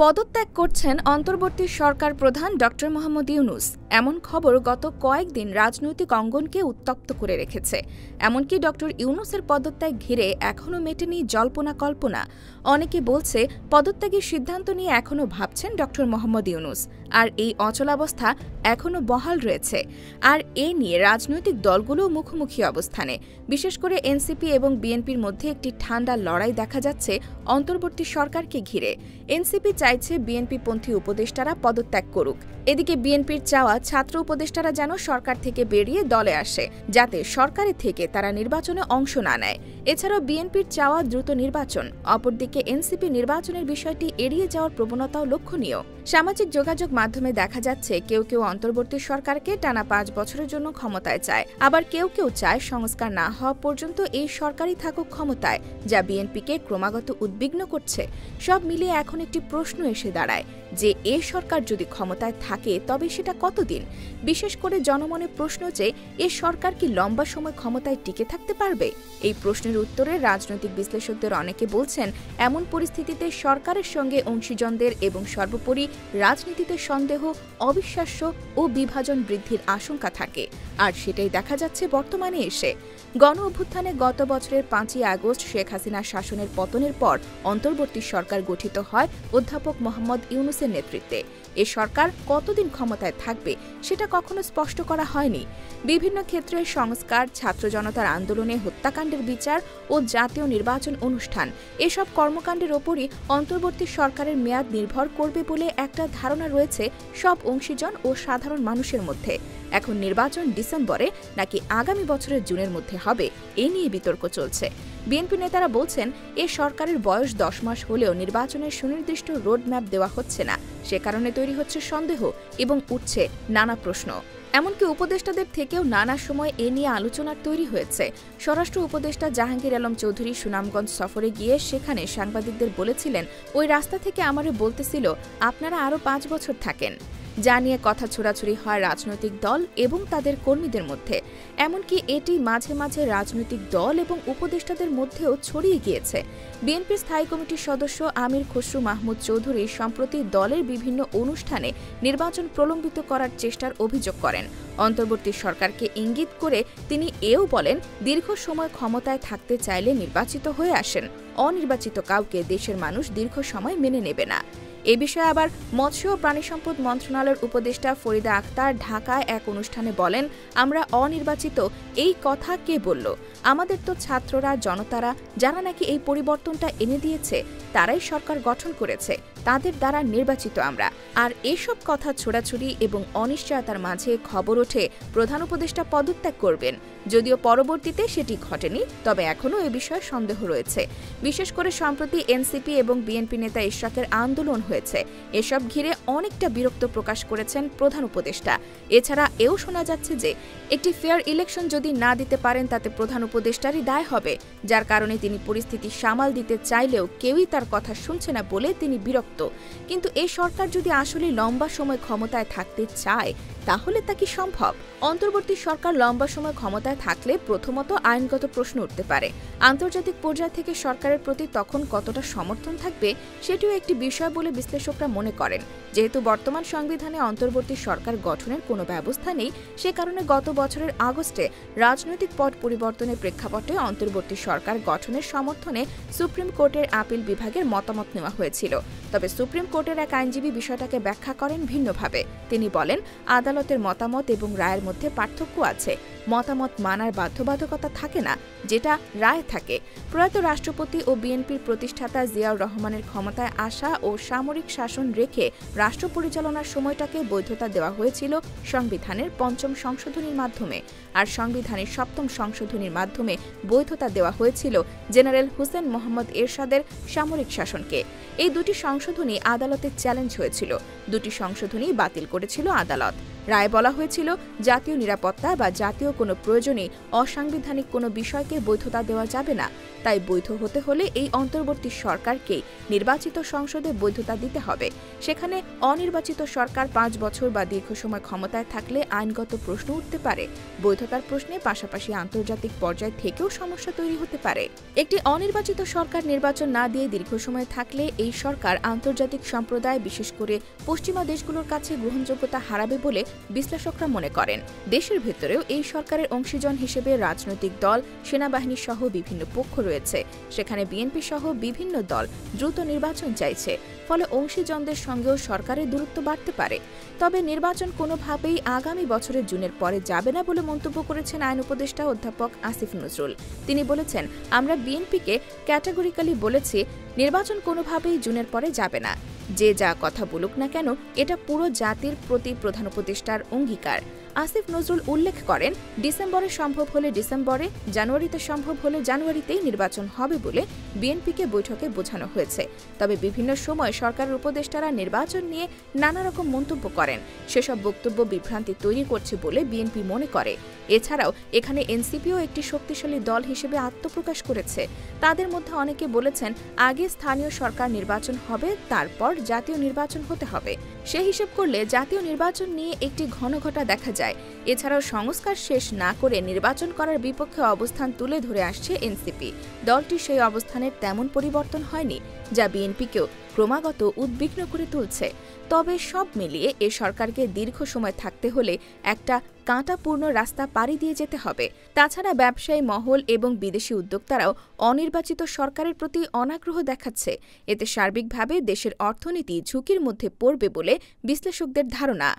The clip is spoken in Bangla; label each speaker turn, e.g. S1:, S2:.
S1: পদত্যাগ করছেন অন্তর্বর্তী সরকার প্রধান ড মোহাম্মদ ইউনূস। এমন খবর গত কয়েকদিন রাজনৈতিক অঙ্গনকে উত্তপ্ত করে রেখেছে। এমনকি ড ইউনূসের পদত্যাগ ঘিরে এখনও মেটেনি জল্পনা কল্পনা। অনেকে বলছে পদত্যাগের সিদ্ধান্ত নিয়ে এখনও ভাবছেন ড মোহাম্মদ ইউনূস, আর এই অচলাবস্থা এখনও বহাল রয়েছে। আর এ নিয়ে রাজনৈতিক দলগুলোও মুখোমুখি অবস্থানে। বিশেষ করে এনসিপি এবং বিএনপির মধ্যে একটি ঠান্ডা লড়াই দেখা যাচ্ছে অন্তর্বর্তী সরকারকে ঘিরে। এনসিপি চাইছে বিএনপিপন্থী উপদেষ্টারা পদত্যাগ করুক। এদিকে বিএনপির চাওয়া ছাত্র উপদেষ্টারা যেন সরকার থেকে বেরিয়ে দলে আসে, যাতে সরকারের থেকে তারা নির্বাচনে অংশ না নেয়। এছাড়াও বিএনপির চাওয়া দ্রুত নির্বাচন। অপরদিকে এনসিপি নির্বাচনের বিষয়টি এড়িয়ে যাওয়ার প্রবণতাও লক্ষণীয়। সামাজিক যোগাযোগ মাধ্যমে দেখা যাচ্ছে কেউ কেউ অন্তর্বর্তী সরকারকে টানা ৫ বছরের জন্য ক্ষমতায় চায়, আবার কেউ কেউ চায় সংস্কার না হওয়া পর্যন্ত এই সরকারই থাকুক ক্ষমতায়, যা বিএনপিকে ক্রমাগত উদ্বিগ্ন করছে। সব মিলিয়ে এখন একটি প্রশ্ন এসে দাঁড়ায় যে এ সরকার যদি ক্ষমতায় থাকে তবে সেটা কতদিন। বিশেষ করে জনমনে প্রশ্ন যে এ সরকার কি লম্বা সময় ক্ষমতায় টিকে থাকতে পারবে। এই প্রশ্নের উত্তরে রাজনৈতিক বিশ্লেষকদের অনেকে বলছেন, এমন পরিস্থিতিতে সরকারের সঙ্গে অংশীজনদের এবং সর্বোপরি রাজনীতিতে সন্দেহ, অবিশ্বাস্য ও বিভাজন বৃদ্ধির আশঙ্কা থাকে। আর সেটাই দেখা যাচ্ছে বর্তমানে এসে। গণ অভ্যুত্থানে গত বছরের ৫ই আগস্ট শেখ হাসিনার শাসনের পতনের পর অন্তর্বর্তী সরকার গঠিত হয় অধ্যাপক মোহাম্মদ ইউনূসের নেতৃত্বে। এ সরকার কতদিন ক্ষমতায় থাকবে সেটা কখনো স্পষ্ট করা হয়নি। বিভিন্ন ক্ষেত্রে সংস্কার, ছাত্র জনতার আন্দোলনে হত্যাকাণ্ডের বিচার ও জাতীয় নির্বাচন অনুষ্ঠান, এসব কর্মকাণ্ডের ওপরই অন্তর্বর্তী সরকারের মেয়াদ নির্ভর করবে বলে একটা ধারণা রয়েছে সব অংশীজন ও সাধারণ মানুষের মধ্যে। এখন নির্বাচন ডিসেম্বরে নাকি আগামী বছরের জুনের মধ্যে হবে, এ নিয়ে বিতর্ক চলছে। বিএনপি নেতারা বলছেন, এ সরকারের বয়স ১০ মাস হলেও নির্বাচনের সুনির্দিষ্ট রোডম্যাপ দেওয়া হচ্ছে না। সে কারণে তৈরি হচ্ছে সন্দেহ এবং উঠছে নানা প্রশ্ন। এমনকি উপদেষ্টাদের থেকেও নানা সময় এ নিয়ে আলোচনার তৈরি হয়েছে। স্বরাষ্ট্র উপদেষ্টা জাহাঙ্গীর আলম চৌধুরী সুনামগঞ্জ সফরে গিয়ে সেখানে সাংবাদিকদের বলেছিলেন, ওই রাস্তা থেকে আমারে বলতেছিল আপনারা আরও ৫ বছর থাকেন। যা নিয়ে কথা ছোড়াছুড়ি হয় রাজনৈতিক দল এবং তাদের কর্মীদের মধ্যে। এমনকি এটি মাঝে মাঝে রাজনৈতিক দল এবং উপদেষ্টাদের মধ্যেও ছড়িয়ে গিয়েছে। বিএনপির স্থায়ী কমিটির সদস্য আমির খসরু মাহমুদ চৌধুরী সম্প্রতি দলের বিভিন্ন অনুষ্ঠানে নির্বাচন প্রলম্বিত করার চেষ্টার অভিযোগ করেন। অন্তর্বর্তী সরকারকে ইঙ্গিত করে তিনি এও বলেন, দীর্ঘ সময় ক্ষমতায় থাকতে চাইলে নির্বাচিত হয়ে আসেন। অনির্বাচিত কাউকে দেশের মানুষ দীর্ঘ সময় মেনে নেবে না। এ বিষয়ে আবার মৎস্য ও প্রাণিসম্পদ মন্ত্রণালয়ের উপদেষ্টা ফরিদা আক্তার ঢাকায় এক অনুষ্ঠানে বলেন, আমরা অনির্বাচিত, এই কথা কে বলল? আমাদের তো ছাত্ররা, জনতারা, যারা নাকি এই পরিবর্তনটা এনে দিয়েছে, তারাই সরকার গঠন করেছে, তাদের দ্বারা নির্বাচিত আমরা। আর এসব কথা ছোড়াছুড়ি এবং অনিশ্চয়তার মাঝে খবর ওঠে প্রধান উপদেষ্টা পদত্যাগ করবেন। যদিও পরবর্তীতে সেটি ঘটেনি, তবে এখনও এ বিষয়ে সন্দেহ রয়েছে। বিশেষ করে সম্প্রতি এনসিপি এবং বিএনপি নেতা ইশরাকের আন্দোলন হয়েছে। এসব ঘিরে অনেকটা বিরক্ত প্রকাশ করেছেন প্রধান উপদেষ্টা। এছাড়া এও শোনা যাচ্ছে যে একটি ফেয়ার ইলেকশন যদি না দিতে পারেন তাতে প্রধান উপদেষ্টারই দায় হবে, যার কারণে তিনি পরিস্থিতি সামাল দিতে চাইলেও কেউই তার কথা শুনছে না বলে তিনি বিরক্ত। কিন্তু এই সরকার যদি আসলে লম্বা সময় ক্ষমতায় থাকতে চায় তাহলে তা কি সম্ভব? অন্তর্বর্তী সরকার লম্বা সময় ক্ষমতায় থাকলে প্রথমত আইনগত প্রশ্ন উঠতে পারে। আন্তর্জাতিক পর্যায় থেকে সরকারের প্রতি তখন কতটা সমর্থন থাকবে সেটিও একটি বিষয় বলে বিশ্লেষকরা মনে করেন। যেহেতু বর্তমান সংবিধানে অন্তর্বর্তী সরকার গঠনের কোনো ব্যবস্থা নেই, সে কারণে গত বছরের আগস্টে রাজনৈতিক পট পরিবর্তনের প্রেক্ষাপটে অন্তর্বর্তী সরকার গঠনের সমর্থনে সুপ্রিম কোর্টের আপিল বিভাগের মতামত নেওয়া হয়েছিল। তবে সুপ্রিম কোর্টের এক আইনজীবী বিষয়টাকে ব্যাখ্যা করেন ভিন্নভাবে। তিনি বলেন, আদালতের মতামত এবং রায়ের মধ্যে পার্থক্য আছে। মতামত মানার বাধ্যবাধকতা থাকে না, যেটা রায় থাকে। প্রয়াত রাষ্ট্রপতি ও বিএনপির প্রতিষ্ঠাতা জিয়াউর রহমানের ক্ষমতায় আসা ও সামরিক শাসন রেখে রাষ্ট্র পরিচালনার সময়টাকে বৈধতা দেওয়া হয়েছিল সংবিধানের ৫ম সংশোধনীর মাধ্যমে, আর সংবিধানের ৭ম সংশোধনীর মাধ্যমে বৈধতা দেওয়া হয়েছিল জেনারেল হুসেন মোহাম্মদ এরশাদের সামরিক শাসনকে। এই দুটি সংশোধনী আদালতে চ্যালেঞ্জ হয়েছিল। দুটি সংশোধনী বাতিল করেছিল আদালত। রায়ে বলা হয়েছিল, জাতীয় নিরাপত্তা বা জাতীয় কোনো প্রয়োজনে অসাংবিধানিক কোনো বিষয়কে বৈধতা দেওয়া যাবে না। তাই বৈধ হতে হলে এই অন্তর্বর্তী সরকারকেই নির্বাচিত সংসদে বৈধতা দিতে হবে। সেখানে অনির্বাচিত সরকার 5 বছর বা দীর্ঘ সময় ক্ষমতায় থাকলে আইনগত প্রশ্ন উঠতে পারে। বৈধতার প্রশ্নে পাশাপাশি আন্তর্জাতিক পর্যায় থেকেও সমস্যা তৈরি হতে পারে। একটি অনির্বাচিত সরকার নির্বাচন না দিয়ে দীর্ঘ সময় থাকলে এই সরকার আন্তর্জাতিক সম্প্রদায়, বিশেষ করে পশ্চিমা দেশগুলোর কাছে গ্রহণযোগ্যতা হারাবে বলে বিশ্লেষকরা মনে করেন। দেশের ভেতরেও এই সরকারের অংশীজন হিসেবে রাজনৈতিক দল, সেনাবাহিনী সহ বিভিন্ন পক্ষ রয়েছে। সেখানে বিএনপি সহ বিভিন্ন দল দ্রুত নির্বাচন চাইছে। ফলে অংশীজনদের সঙ্গেও সরকারের দূরত্ব বাড়তে পারে। তবে নির্বাচন কোনোভাবেই আগামী বছরের জুনের পরে যাবে না বলে মন্তব্য করেছেন আইন উপদেষ্টা অধ্যাপক আসিফ নজরুল। তিনি বলেছেন, আমরা বিএনপিকে ক্যাটাগরিক্যালি বলেছি নির্বাচন কোনোভাবেই জুনের পরে যাবে না। যে যা কথা বলুক না কেন, এটা পুরো জাতির প্রতি প্রধান উপদেষ্টার অঙ্গীকার। আসিফ নজরুল উল্লেখ করেন, ডিসেম্বরে সম্ভব হলে ডিসেম্বরে, জানুয়ারিতে সম্ভব হলে জানুয়ারিতেই নির্বাচন হবে বলে বিএনপিকে বৈঠকে বোঝানো হয়েছে। তবে বিভিন্ন সময় সরকারের উপদেষ্টারা নির্বাচন নিয়ে নানা রকম মন্তব্য করেন। সেসব বক্তব্য বিভ্রান্তি তৈরি করছে বলে বিএনপি মনে করে। এছাড়াও এখানে এনসিপিও একটি শক্তিশালী দল হিসেবে আত্মপ্রকাশ করেছে। তাদের মধ্যে অনেকে বলেছেন, আগে স্থানীয় সরকার নির্বাচন হবে, তারপর জাতীয় নির্বাচন হতে হবে। সে হিসেব করলে জাতীয় নির্বাচন নিয়ে একটি ঘনঘটা দেখা যায়। এছাড়াও সংস্কার শেষ না করে নির্বাচন করার বিপক্ষে অবস্থান তুলে ধরে আসছে এনসিপি। দলটির সেই অবস্থানের তেমন পরিবর্তন হয়নি, যা বিএনপিকেও ক্রমাগত উদ্বিগ্ন করে তুলছে। তবে সব মিলিয়ে এ সরকারকে দীর্ঘ সময় থাকতে হলে একটা কাঁটাপূর্ণ রাস্তা পাড়ি দিয়ে যেতে হবে। তাছাড়া ব্যবসায়ী মহল এবং বিদেশি উদ্যোক্তারাও অনির্বাচিত সরকারের প্রতি অনাগ্রহ দেখাচ্ছে। এতে সার্বিকভাবে দেশের অর্থনীতি ঝুঁকির মধ্যে পড়বে বলে বিশ্লেষকদের ধারণা।